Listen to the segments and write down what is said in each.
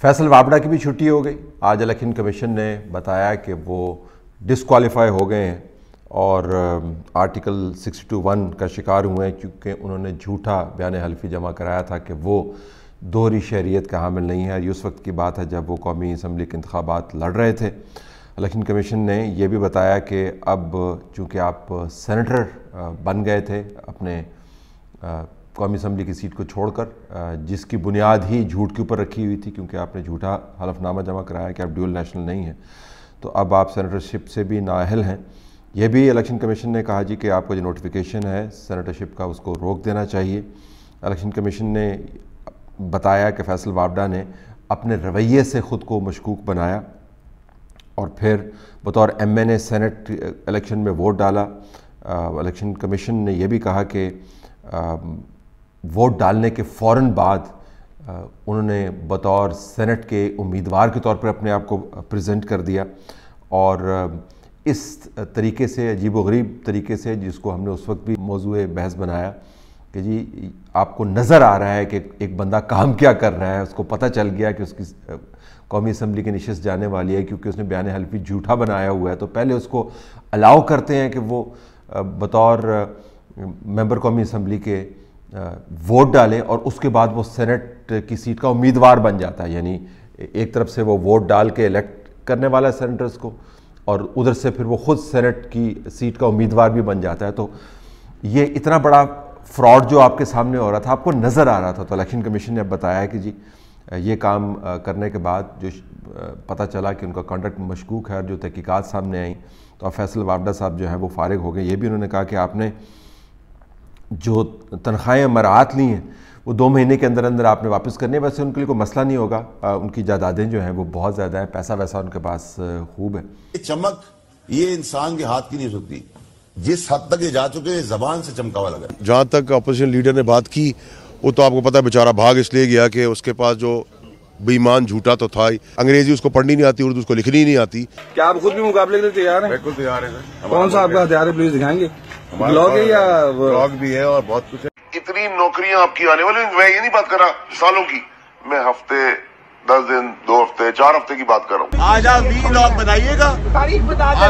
فیصل وابڈا کی بھی چھٹی ہو گئی۔ آج الیکشن کمیشن نے بتایا کہ وہ ڈسکوالیفائی ہو گئے ہیں اور آرٹیکل 62(1) کا شکار ہوئے ہیں، کیونکہ انہوں نے جھوٹا بیان حلفی جمع کرایا تھا کہ وہ دوہری شہریت کا حامل نہیں ہے۔ یہ اس وقت کی بات ہے جب وہ قومی اسمبلی کے انتخابات لڑ رہے تھے۔ الیکشن کمیشن نے یہ بھی بتایا کہ اب چونکہ آپ سینیٹر بن گئے تھے اپنے قومی اسمبلی کی سیٹ کو چھوڑ کر، جس کی بنیاد ہی جھوٹ کے اوپر رکھی ہوئی تھی کیونکہ آپ نے جھوٹا حلف نامہ جمع کرایا کہ آپ ڈیول نیشنل نہیں ہیں، تو اب آپ سینیٹرشپ سے بھی نااہل ہیں۔ یہ بھی الیکشن کمیشن نے کہا کہ آپ کا جو نوٹیفیکیشن ہے سینیٹرشپ کا اس کو روک دینا چاہیے۔ الیکشن کمیشن نے بتایا کہ فیصل وابڈا نے اپنے رویے سے خود کو مشکوک بنایا اور پھر بطور ایم این اے سینٹ الیکشن میں ووٹ ڈالا۔ الیکشن کمیشن نے یہ بھی کہا کہ ووٹ ڈالنے کے فوراً بعد انہوں نے بطور سینٹ کے امیدوار کے طور پر اپنے آپ کو پریزنٹ کر دیا، اور اس طریقے سے عجیب و غریب طریقے سے، جس کو ہم نے اس وقت بھی موضوع بحث بنایا کہ جی آپ کو نظر آ رہا ہے کہ ایک بندہ کام کیا کر رہا ہے، اس کو پتہ چل گیا کہ اس کی قومی اسمبلی کی نشست جانے والی ہے کیونکہ اس نے بیان حلفی جھوٹا بنایا ہوا ہے، تو پہلے اس کو الاؤ کرتے ہیں کہ وہ بطور ممبر قومی اسمبلی کے ووٹ ڈالے اور اس کے بعد وہ سینٹ کی سیٹ کا امیدوار بن جاتا ہے۔ یعنی ایک طرف سے وہ ووٹ ڈال کے الیکٹ کرنے والا ہے سینیٹرز کو، اور ادھر سے پھر وہ خود سینٹ کی سیٹ کا امیدوار بھی بن جاتا ہے۔ تو یہ اتنا بڑا فراڈ جو آپ کے سامنے ہو رہا تھا، آپ کو نظر آ رہا تھا، تو الیکشن کمیشن نے اب بتایا کہ جی یہ کام کرنے کے بعد جو پتہ چلا کہ ان کا کنڈکٹ مشکوک ہے اور جو تحقیقات سامنے آئیں، تو اب فیصل وابڈا صاحب جو ہیں وہ فارغ ہو گئے۔ یہ بھی انہوں نے کہا کہ آپ نے جو تنخواہیں مراعات لی ہیں وہ 2 مہینے کے اندر اندر آپ نے واپس کرنی ہے۔ ویسے ان کے لیے کوئی مسئلہ نہیں ہوگا، ان کی جائیدادیں جو ہیں وہ بہت زیادہ ہیں، پیسہ ویسا ان کے پاس خوب ہے۔ چمک یہ انسان کے ہاتھ کی نہیں سکتی، جس حد تک یہ جا چکے ہیں زبان سے چمکا ہوا لگا۔ جہاں تک اپوزیشن لیڈر نے بات کی، وہ تو آپ کو پتہ ہے بیچارہ بھاگ اس لیے گیا کہ اس کے پاس جو بے ایمان جھوٹا تو تھا ہی، انگریزی اس کو پڑھنی نہیں آتی، اردو اس کو لکھنی نہیں آتی۔ کیا آپ خود بھی مقابلے کے لیے تیار ہیں؟ بالکل تیار ہیں۔ کون سا آپ کا ہتھیار ہے پلیز دکھائیں گے؟ بلاگ ہے یا بلاگ بھی ہے اور بہت کچھ ہے۔ اتنی نوکریاں آپ کی آنے والی، میں یہ نہیں بات کر رہا سالوں کی، میں ہفتے 10 دن 2 ہفتے 4 ہفتے کی بات کر رہا ہوں۔ آج آپ وی لاگ بنائیے گا،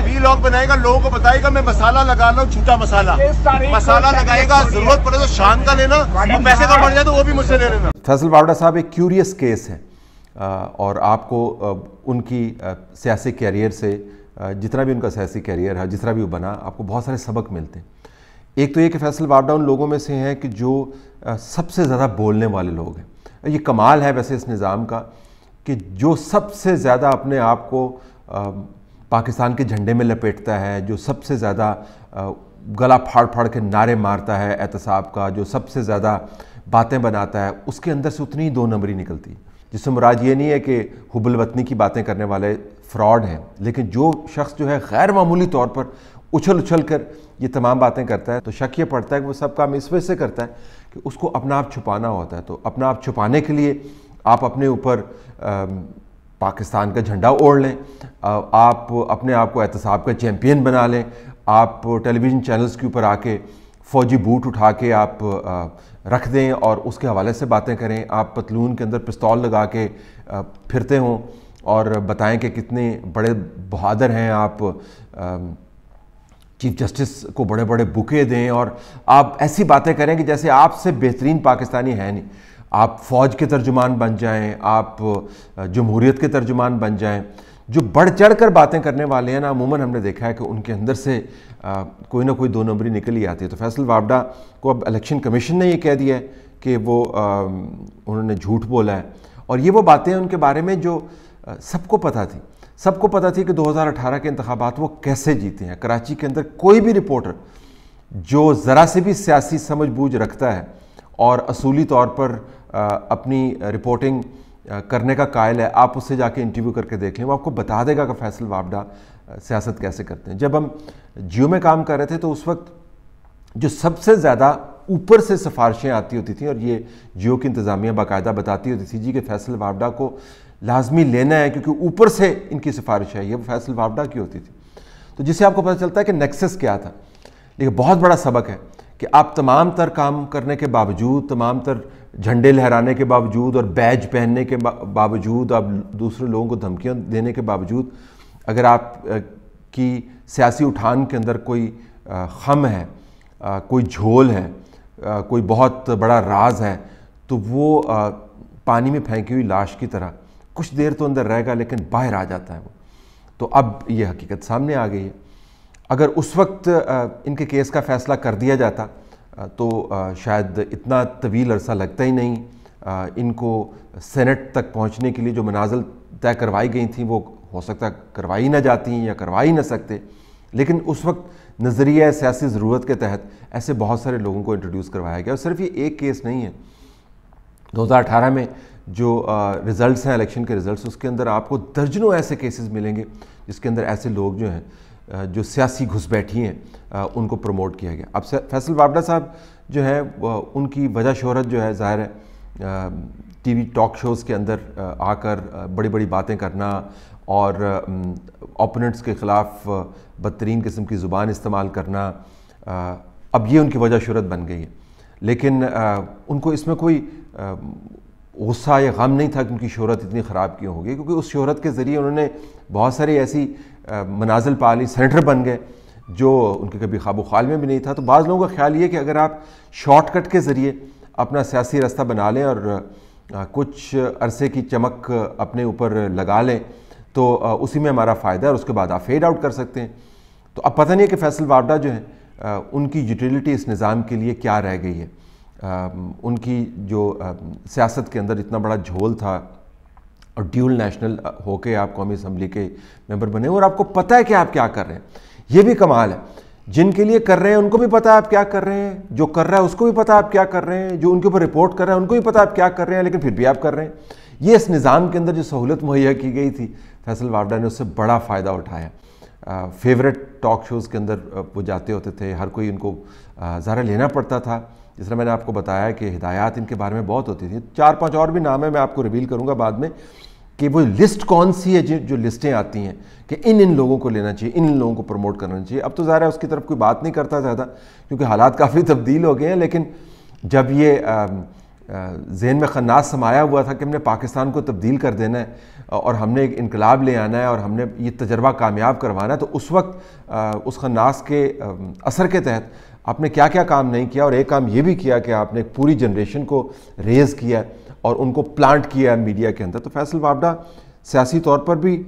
وی لاگ بنائے گا، لوگوں کو بتائے گا میں مسالہ لگا رہا ہوں، چھوٹا مسالہ لگائے گا، ضرورت پڑے تو شان کا لینا، پیسے کا بڑھ جائے تو وہ بھی مجھ سے لے لینا۔ فیصل وابڈا صاحب ایک کیوریس کیس ہے، اور آپ کو ان کی سیاسی کیریئر سے، جتنا بھی ان کا سیاسی کیریئر ہے، جس طرح بھی وہ بنا، آپ کو بہت سارے سبق ملتے ہیں۔ ایک تو یہ کہ فیصل وابڈا ان لوگوں میں سے ہیں کہ جو سب سے زیادہ بولنے والے لوگ ہیں۔ یہ کمال ہے ویسے اس نظام کا کہ جو سب سے زیادہ اپنے آپ کو پاکستان کے جھنڈے میں لپیٹتا ہے، جو سب سے زیادہ گلا پھاڑ پھاڑ کے نعرے مارتا ہے احتساب کا، جو سب سے زیادہ باتیں بناتا ہے، اس کے اندر سے اتنی ہی 2 نمبری نکلتی ہے۔ جس سے مراد یہ نہیں ہے کہ حب الوطنی کی باتیں کرنے والے فراڈ ہیں، لیکن جو شخص جو ہے غیر معمولی طور پر اچھل کر یہ تمام باتیں کرتا ہے، تو شک یہ پڑتا ہے کہ وہ سب کام اس وجہ سے کرتا ہے کہ اس کو اپنا آپ چھپانا ہوتا ہے۔ تو اپنا آپ چھپانے کے لیے آپ اپنے اوپر پاکستان کا جھنڈا اوڑھ لیں، آپ اپنے آپ کو احتساب کا چیمپئن بنا لیں، آپ ٹیلی ویژن چینلز کے اوپر آ کے فوجی بوٹ اٹھا کے آپ رکھ دیں اور اس کے حوالے سے باتیں کریں، آپ پتلون کے اندر پستول لگا کے پھرتے ہوں اور بتائیں کہ کتنے بڑے بہادر ہیں آپ، چیف جسٹس کو بڑے بڑے بکے دیں، اور آپ ایسی باتیں کریں کہ جیسے آپ سے بہترین پاکستانی ہے نہیں۔ آپ فوج کے ترجمان بن جائیں، آپ جمہوریت کے ترجمان بن جائیں۔ جو بڑھ چڑھ کر باتیں کرنے والے ہیں نا، عموماً ہم نے دیکھا ہے کہ ان کے اندر سے کوئی نہ کوئی 2 نمبری نکل ہی آتی ہے۔ تو فیصل وابڈا کو اب الیکشن کمیشن نے یہ کہہ دیا ہے کہ وہ انہوں نے جھوٹ بولا ہے، اور یہ وہ باتیں ان کے بارے میں جو سب کو پتہ تھی کہ 2018 کے انتخابات وہ کیسے جیتے ہیں۔ کراچی کے اندر کوئی بھی رپورٹر جو ذرا سے بھی سیاسی سمجھ بوجھ رکھتا ہے اور اصولی طور پر اپنی رپورٹنگ کرنے کا قائل ہے، آپ اس سے جا کے انٹرویو کر کے دیکھ لیں، وہ آپ کو بتا دے گا کہ فیصل وابڈا سیاست کیسے کرتے ہیں۔ جب ہم جیو میں کام کر رہے تھے تو اس وقت جو سب سے زیادہ اوپر سے سفارشیں آتی ہوتی تھیں، اور یہ جیو کی انتظامیہ باقاعدہ بتاتی ہوتی تھی جی کہ فیصل وابڈا کو لازمی لینا ہے کیونکہ اوپر سے ان کی سفارش ہے، یہ فیصل وابڈا کی ہوتی تھی۔ تو جس سے آپ کو پتہ چلتا ہے کہ نیکسس کیا تھا۔ لیکن بہت بڑا سبق ہے کہ آپ تمام تر کام کرنے کے باوجود، تمام تر جھنڈے لہرانے کے باوجود اور بیج پہننے کے باوجود، آپ دوسرے لوگوں کو دھمکیاں دینے کے باوجود، اگر آپ کی سیاسی اٹھان کے اندر کوئی خم ہے، کوئی جھول ہے، کوئی بہت بڑا راز ہے، تو وہ پانی میں پھینکی ہوئی لاش کی طرح کچھ دیر تو اندر رہے گا لیکن باہر آ جاتا ہے وہ۔ تو اب یہ حقیقت سامنے آ گئی ہے۔ اگر اس وقت ان کے کیس کا فیصلہ کر دیا جاتا تو شاید اتنا طویل عرصہ لگتا ہی نہیں، ان کو سینٹ تک پہنچنے کے لیے جو منازل طے کروائی گئی تھیں وہ ہو سکتا کروائی نہ جاتی یا کروائی نہ سکتے، لیکن اس وقت نظریہ سیاسی ضرورت کے تحت ایسے بہت سارے لوگوں کو انٹروڈیوس کروایا گیا۔ اور صرف یہ ایک کیس نہیں ہے، 2018 میں جو ریزلٹس ہیں الیکشن کے ریزلٹس، اس کے اندر آپ کو درجنوں ایسے کیسز ملیں گے جس کے اندر ایسے لوگ جو ہیں جو سیاسی گھس بیٹھی ہیں ان کو پروموٹ کیا گیا۔ اب فیصل وابڈا صاحب جو ہیں ان کی وجہ شہرت جو ہے ظاہر ہے ٹی وی ٹاک شوز کے اندر آ کر بڑی بڑی باتیں کرنا اور اوپوننٹس کے خلاف بدترین قسم کی زبان استعمال کرنا، اب یہ ان کی وجہ شہرت بن گئی ہے۔ لیکن ان کو اس میں کوئی غصہ یا غم نہیں تھا کہ ان کی شہرت اتنی خراب کیوں ہوگی، کیونکہ اس شہرت کے ذریعے انہوں نے بہت ساری ایسی منازل پا لی، سینیٹر بن گئے جو ان کے کبھی خواب و خیال میں بھی نہیں تھا۔ تو بعض لوگوں کا خیال یہ کہ اگر آپ شارٹ کٹ کے ذریعے اپنا سیاسی راستہ بنا لیں اور کچھ عرصے کی چمک اپنے اوپر لگا لیں تو اسی میں ہمارا فائدہ ہے اور اس کے بعد آپ فیڈ آؤٹ کر سکتے ہیں۔ تو اب پتہ نہیں ہے کہ فیصل وابڈا جو ہے ان کی یوٹیلیٹی اس نظام کے لیے کیا رہ گئی ہے۔ ان کی جو سیاست کے اندر اتنا بڑا جھول تھا اور ڈیول نیشنل ہو کے آپ قومی اسمبلی کے ممبر بنے اور آپ کو پتہ ہے کہ آپ کیا کر رہے ہیں، یہ بھی کمال ہے۔ جن کے لیے کر رہے ہیں ان کو بھی پتہ ہے آپ کیا کر رہے ہیں، جو کر رہا ہے اس کو بھی پتہ ہے آپ کیا کر رہے ہیں، جو ان کے اوپر رپورٹ کر رہے ہیں ان کو بھی پتہ ہے آپ کیا کر رہے ہیں، لیکن پھر بھی آپ کر رہے ہیں۔ یہ اس نظام کے اندر جو سہولت مہیا کی گئی تھی، فیصل وابڈا نے اس سے بڑا فائدہ اٹھایا۔ فیوریٹ ٹاک شوز کے اندر وہ جاتے ہوتے تھے، ہر کوئی ان کو ظاہر لینا پڑتا تھا۔ جس طرح میں نے آپ کو بتایا کہ ہدایات ان کے بارے میں بہت ہوتی تھیں، 4-5 اور بھی نام ہیں، میں آپ کو ریویل کروں گا بعد میں کہ وہ لسٹ کون سی ہے جو لسٹیں آتی ہیں کہ ان لوگوں کو لینا چاہیے، ان لوگوں کو پروموٹ کرنا چاہیے۔ اب تو ظاہر ہے اس کی طرف کوئی بات نہیں کرتا زیادہ کیونکہ حالات کافی تبدیل ہو گئے ہیں، لیکن جب یہ ذہن میں خناس سمایا ہوا تھا کہ ہم نے پاکستان کو تبدیل کر دینا ہے اور ہم نے ایک انقلاب لے آنا ہے اور ہم نے یہ تجربہ کامیاب کروانا ہے، تو اس وقت اس خناس کے اثر کے تحت آپ نے کیا کیا کام نہیں کیا، اور ایک کام یہ بھی کیا کہ آپ نے ایک پوری جنریشن کو ریز کیا اور ان کو پلانٹ کیا ہے میڈیا کے اندر۔ تو فیصل وابڈا سیاسی طور پر بھی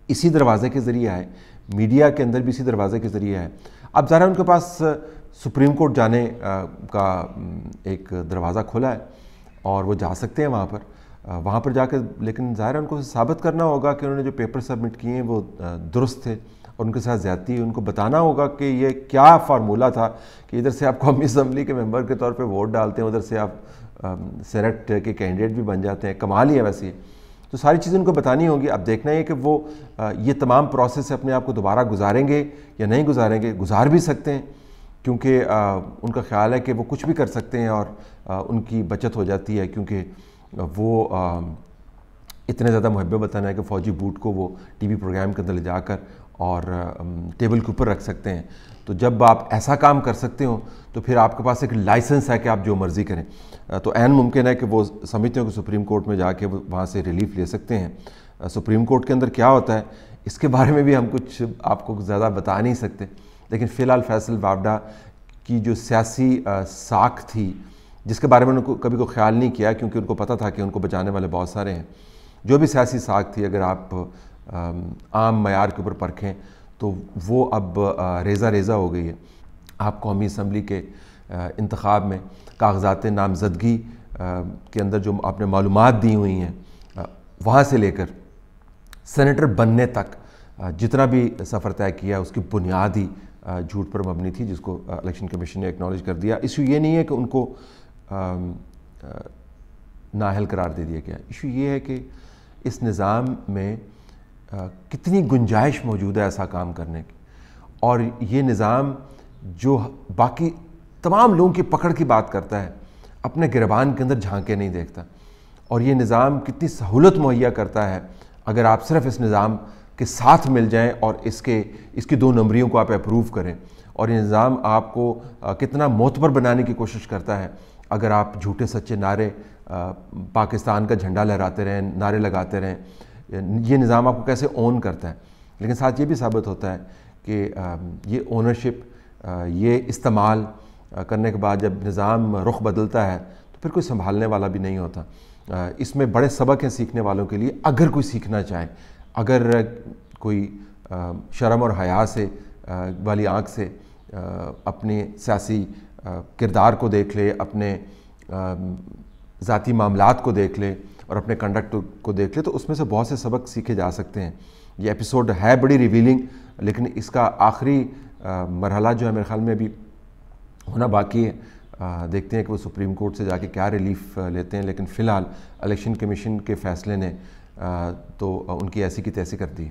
اسی دروازے کے ذریعے آئے، میڈیا کے اندر بھی اسی دروازے کے ذریعے آئے۔ اب ظاہر ہے ان کے پاس سپریم کورٹ جانے کا ایک دروازہ کھلا ہے اور وہ جا سکتے ہیں وہاں پر جا کے، لیکن ظاہر ہے ان کو ثابت کرنا ہوگا کہ انہوں نے جو پیپر سبمٹ کیے ہیں وہ درست تھے اور ان کے ساتھ زیادتی ہے۔ ان کو بتانا ہوگا کہ یہ کیا فارمولہ تھا کہ ادھر سے آپ قومی اسمبلی کے ممبر کے طور پہ ووٹ ڈالتے ہیں، ادھر سے آپ سینٹ کے کینڈیڈیٹ بھی بن جاتے ہیں، کمال ہی ہے ویسے یہ۔ تو ساری چیزیں ان کو بتانی ہوں گی۔ اب دیکھنا ہے کہ وہ یہ تمام پروسیس سے اپنے آپ کو دوبارہ گزاریں گے یا نہیں گزاریں گے۔ گزار بھی سکتے ہیں کیونکہ ان کا خیال ہے کہ وہ کچھ بھی کر سکتے ہیں اور ان کی بچت ہو جاتی ہے، کیونکہ وہ اتنے زیادہ محب وطن ہے کہ فوجی بوٹ کو وہ ٹی وی پروگرام کے اندر لے جا کر اور ٹیبل کے اوپر رکھ سکتے ہیں۔ تو جب آپ ایسا کام کر سکتے ہو تو پھر آپ کے پاس ایک لائسنس ہے کہ آپ جو مرضی کریں۔ تو عین ممکن ہے کہ وہ سمجھتے ہوں کہ سپریم کورٹ میں جا کے وہاں سے ریلیف لے سکتے ہیں۔ سپریم کورٹ کے اندر کیا ہوتا ہے اس کے بارے میں بھی ہم کچھ آپ کو زیادہ بتا نہیں سکتے، لیکن فی الحال فیصل وابڈا کی جو سیاسی ساکھ تھی جس کے بارے میں ان کو کبھی کوئی خیال نہیں کیا کیونکہ ان کو پتہ تھا کہ ان کو بچانے والے بہت سارے ہیں، جو بھی سیاسی ساکھ تھی اگر آپ عام معیار کے اوپر پرکھیں تو وہ اب ریزہ ریزہ ہو گئی ہے۔ آپ قومی اسمبلی کے انتخاب میں کاغذات نامزدگی کے اندر جو آپ نے معلومات دی ہوئی ہیں وہاں سے لے کر سینیٹر بننے تک جتنا بھی سفر طے کیا اس کی بنیاد ہی جھوٹ پر مبنی تھی، جس کو الیکشن کمیشن نے ایکنالج کر دیا۔ ایشو یہ نہیں ہے کہ ان کو نااہل قرار دے دیا گیا، ایشو یہ ہے کہ اس نظام میں کتنی گنجائش موجود ہے ایسا کام کرنے کی، اور یہ نظام جو باقی تمام لوگوں کی پکڑ کی بات کرتا ہے اپنے گربان کے اندر جھانک کے نہیں دیکھتا، اور یہ نظام کتنی سہولت مہیا کرتا ہے اگر آپ صرف اس نظام کے ساتھ مل جائیں اور اس کی 2 نمبریوں کو آپ اپروو کریں اور یہ نظام آپ کو کتنا معتبر بنانے کی کوشش کرتا ہے اگر آپ جھوٹے سچے نعرے پاکستان کا جھنڈا لہراتے رہیں، نعرے لگاتے رہیں. یہ نظام آپ کو کیسے اون کرتا ہے. لیکن ساتھ یہ بھی ثابت ہوتا ہے کہ یہ اونرشپ، یہ استعمال کرنے کے بعد جب نظام رخ بدلتا ہے تو پھر کوئی سنبھالنے والا بھی نہیں ہوتا. اس میں بڑے سبق ہیں سیکھنے والوں کے لیے، اگر کوئی سیکھنا چاہے، اگر کوئی شرم اور حیا سے والی آنکھ سے اپنے سیاسی کردار کو دیکھ لے، اپنے ذاتی معاملات کو دیکھ لے اور اپنے کنڈکٹ کو دیکھ لے تو اس میں سے بہت سے سبق سیکھے جا سکتے ہیں. یہ ایپیسوڈ ہے بڑی ریویلنگ، لیکن اس کا آخری مرحلہ جو ہے میرے خیال میں ابھی ہونا باقی ہے. دیکھتے ہیں کہ وہ سپریم کورٹ سے جا کے کیا ریلیف لیتے ہیں. لیکن فی الحال الیکشن کمیشن کے فیصلے نے تو ان کی ایسی کی تیسی کر دی.